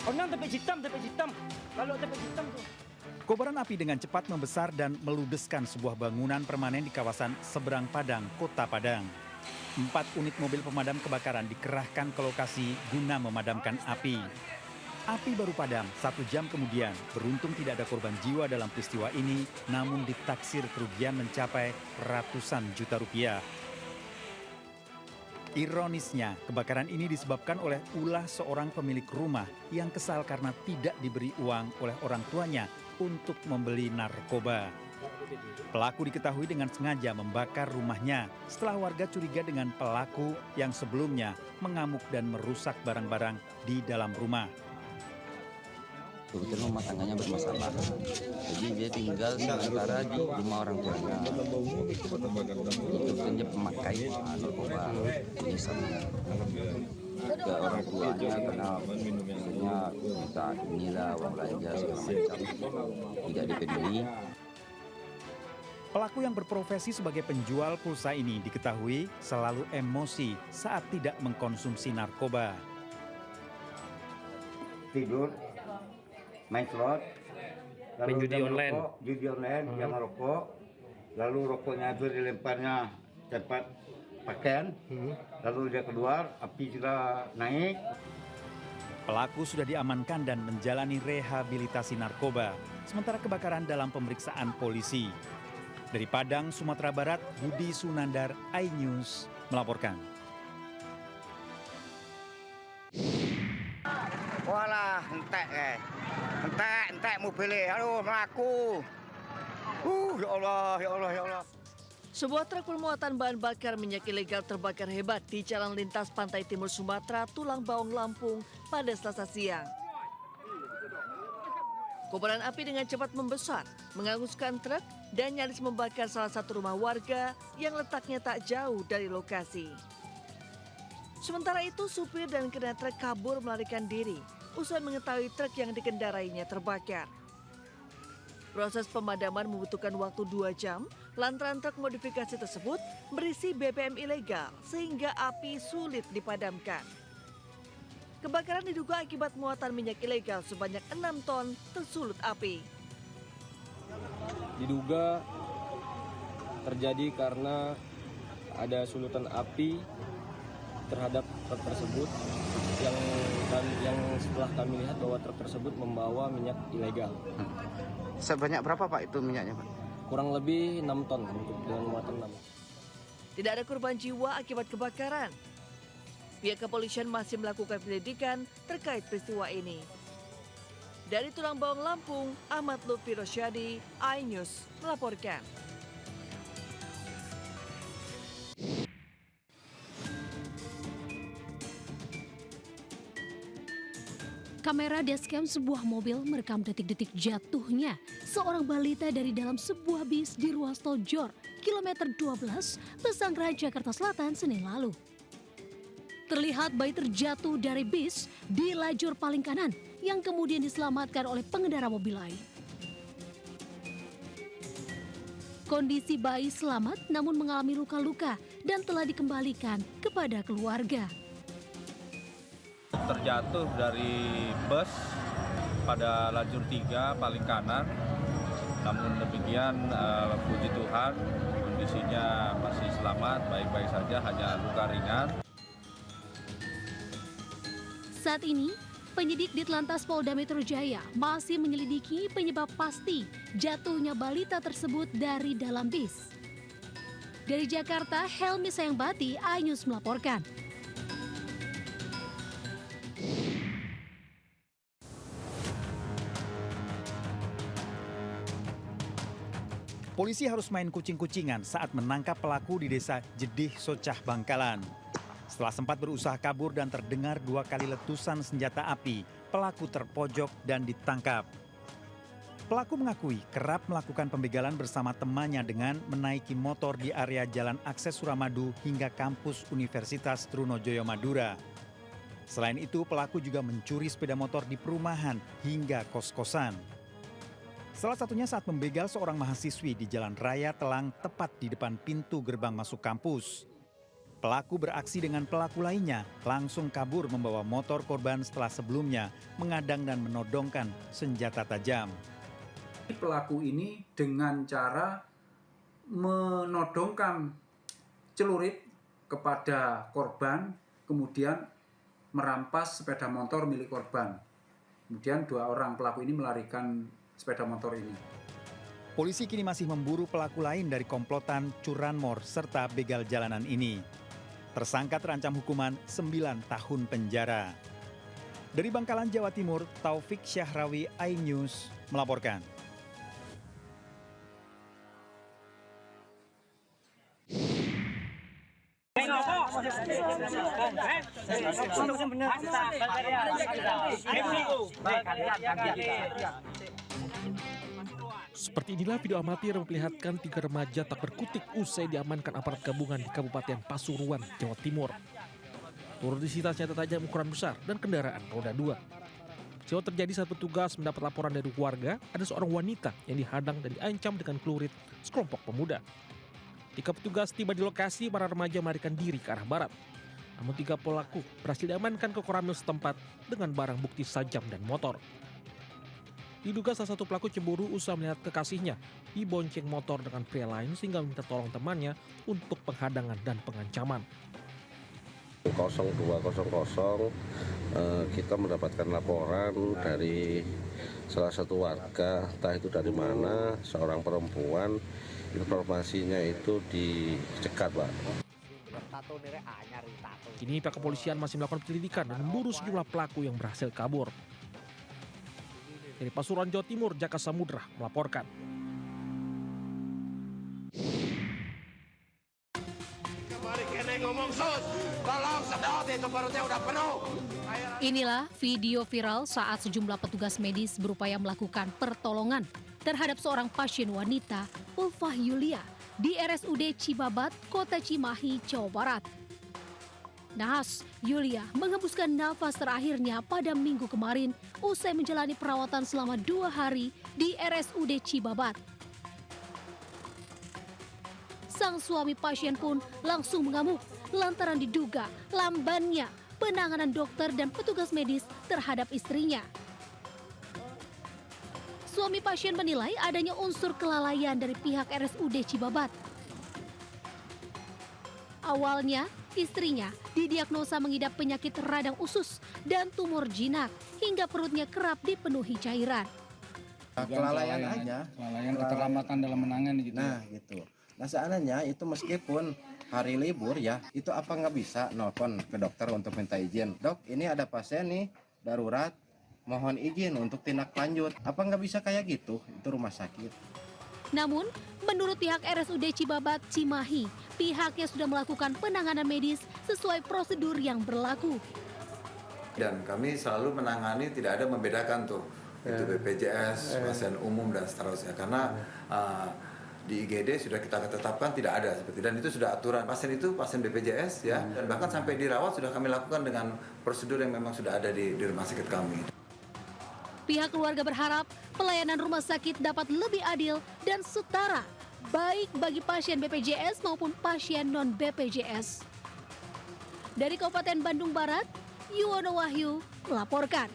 Orang tempat hitam. Kalau tempat hitam tuh. Kobaran api dengan cepat membesar dan meludeskan sebuah bangunan permanen di kawasan Seberang Padang, Kota Padang. 4 unit mobil pemadam kebakaran dikerahkan ke lokasi guna memadamkan api. Api baru padam 1 jam kemudian. Beruntung tidak ada korban jiwa dalam peristiwa ini, namun ditaksir kerugian mencapai ratusan juta rupiah. Ironisnya, kebakaran ini disebabkan oleh ulah seorang pemilik rumah yang kesal karena tidak diberi uang oleh orang tuanya untuk membeli narkoba. Pelaku diketahui dengan sengaja membakar rumahnya setelah warga curiga dengan pelaku yang sebelumnya mengamuk dan merusak barang-barang di dalam rumah. Kebetulan rumah tangganya bermasalah, jadi dia tinggal sementara di rumah orang tuanya. Itu dia pemakai narkoba jenis sabu. Ke orang tuanya karena maksudnya minta inilah uang belanja segala macam, tidak dipeduli. Pelaku yang berprofesi sebagai penjual pulsa ini diketahui selalu emosi saat tidak mengkonsumsi narkoba. Tidur, main slot, Main judi online. Judi online, dia merokok, lalu rokoknya itu dilemparnya tempat pakaian, lalu dia keluar, api sudah naik. Pelaku sudah diamankan dan menjalani rehabilitasi narkoba, sementara kebakaran dalam pemeriksaan polisi. Dari Padang, Sumatera Barat, Budi Sunandar, iNews melaporkan. Walah, entek mobilnya, aduh melaku. Ya Allah. Sebuah truk bermuatan bahan bakar minyak ilegal terbakar hebat di jalan lintas pantai timur Sumatera, Tulang Bawang, Lampung pada Selasa siang. Kobaran api dengan cepat membesar, menghanguskan truk dan nyaris membakar salah satu rumah warga yang letaknya tak jauh dari lokasi. Sementara itu, supir dan kernet truk kabur melarikan diri usai mengetahui truk yang dikendarainya terbakar. Proses pemadaman membutuhkan waktu 2 jam lantaran truk modifikasi tersebut berisi BBM ilegal sehingga api sulit dipadamkan. Kebakaran diduga akibat muatan minyak ilegal sebanyak 6 ton tersulut api. Diduga terjadi karena ada sulutan api terhadap truk tersebut yang setelah kami lihat bahwa truk tersebut membawa minyak ilegal. Sebanyak berapa Pak itu minyaknya Pak? Kurang lebih 6 ton dengan muatan 6. Tidak ada korban jiwa akibat kebakaran. Pihak kepolisian masih melakukan penyelidikan terkait peristiwa ini. Dari Tulang Bawang, Lampung, Ahmad Lutfi Rosyadi, iNews melaporkan. Kamera dashcam sebuah mobil merekam detik-detik jatuhnya seorang balita dari dalam sebuah bis di ruas tol Jor, kilometer 12, Pesanggerahan, Jakarta Selatan, Senin lalu. Terlihat bayi terjatuh dari bis di lajur paling kanan yang kemudian diselamatkan oleh pengendara mobil lain. Kondisi bayi selamat namun mengalami luka-luka dan telah dikembalikan kepada keluarga. Terjatuh dari bus pada lajur 3 paling kanan, namun demikian puji Tuhan kondisinya masih selamat, baik-baik saja, hanya luka ringan. Saat ini, penyidik Ditlantas Polda Metro Jaya masih menyelidiki penyebab pasti jatuhnya balita tersebut dari dalam bis. Dari Jakarta, Helmi Sayangbati, iNews melaporkan. Polisi harus main kucing-kucingan saat menangkap pelaku di desa Jedih, Socah, Bangkalan. Setelah sempat berusaha kabur dan terdengar 2 kali letusan senjata api, pelaku terpojok dan ditangkap. Pelaku mengakui kerap melakukan pembegalan bersama temannya dengan menaiki motor di area Jalan Akses Suramadu hingga kampus Universitas Trunojoyo Madura. Selain itu, pelaku juga mencuri sepeda motor di perumahan hingga kos-kosan. Salah satunya saat membegal seorang mahasiswi di Jalan Raya Telang tepat di depan pintu gerbang masuk kampus. Pelaku beraksi dengan pelaku lainnya, langsung kabur membawa motor korban setelah sebelumnya mengadang dan menodongkan senjata tajam. Pelaku ini dengan cara menodongkan celurit kepada korban, kemudian merampas sepeda motor milik korban. Kemudian 2 orang pelaku ini melarikan sepeda motor ini. Polisi kini masih memburu pelaku lain dari komplotan curanmor serta begal jalanan ini. Tersangka terancam hukuman 9 tahun penjara. Dari Bangkalan, Jawa Timur, Taufik Syahrawi, iNews melaporkan. Seperti inilah video amatir yang memperlihatkan 3 remaja tak berkutik usai diamankan aparat gabungan di Kabupaten Pasuruan, Jawa Timur. Turut disita senjata tajam ukuran besar dan kendaraan roda 2. Peristiwa terjadi saat petugas mendapat laporan dari warga ada seorang wanita yang dihadang dan diancam dengan celurit sekelompok pemuda. Ketika petugas tiba di lokasi, para remaja melarikan diri ke arah barat. Namun 3 pelaku berhasil diamankan ke Koramil setempat dengan barang bukti sajam dan motor. Diduga salah satu pelaku cemburu usai melihat kekasihnya dibonceng motor dengan pria lain sehingga minta tolong temannya untuk penghadangan dan pengancaman. 0200 kita mendapatkan laporan dari salah satu warga, entah itu dari mana, seorang perempuan, informasinya itu dicegat, Pak. Kini pihak kepolisian masih melakukan penyelidikan dan memburu sejumlah pelaku yang berhasil kabur. Dari Pasuruan, Jawa Timur, Jaka Samudra melaporkan. Inilah video viral saat sejumlah petugas medis berupaya melakukan pertolongan terhadap seorang pasien wanita, Ulfah Yulia, di RSUD Cibabat, Kota Cimahi, Jawa Barat. Nahas, Yulia menghembuskan nafas terakhirnya pada Minggu kemarin usai menjalani perawatan selama 2 hari di RSUD Cibabat. Sang suami pasien pun langsung mengamuk lantaran diduga lambannya penanganan dokter dan petugas medis terhadap istrinya. Suami pasien menilai adanya unsur kelalaian dari pihak RSUD Cibabat. Awalnya, istrinya didiagnosa mengidap penyakit radang usus dan tumor jinak hingga perutnya kerap dipenuhi cairan. Kelalaian aja, kelalaian keterlambatan dalam menangani gitu. Nah, gitu. Nah, seandainya itu meskipun hari libur ya, itu apa nggak bisa nelpon ke dokter untuk minta izin. Dok, ini ada pasien nih darurat, mohon izin untuk tindak lanjut. Apa nggak bisa kayak gitu? Itu rumah sakit. Namun, menurut pihak RSUD Cibabat Cimahi, pihaknya sudah melakukan penanganan medis sesuai prosedur yang berlaku. Dan kami selalu menangani, tidak ada membedakan tuh, itu BPJS, pasien umum dan seterusnya. Karena di IGD sudah kita tetapkan tidak ada seperti, dan itu sudah aturan. Pasien itu pasien BPJS ya, dan bahkan sampai dirawat sudah kami lakukan dengan prosedur yang memang sudah ada di rumah sakit kami. Pihak keluarga berharap pelayanan rumah sakit dapat lebih adil dan setara, baik bagi pasien BPJS maupun pasien non-BPJS. Dari Kabupaten Bandung Barat, Yuwono Wahyu melaporkan.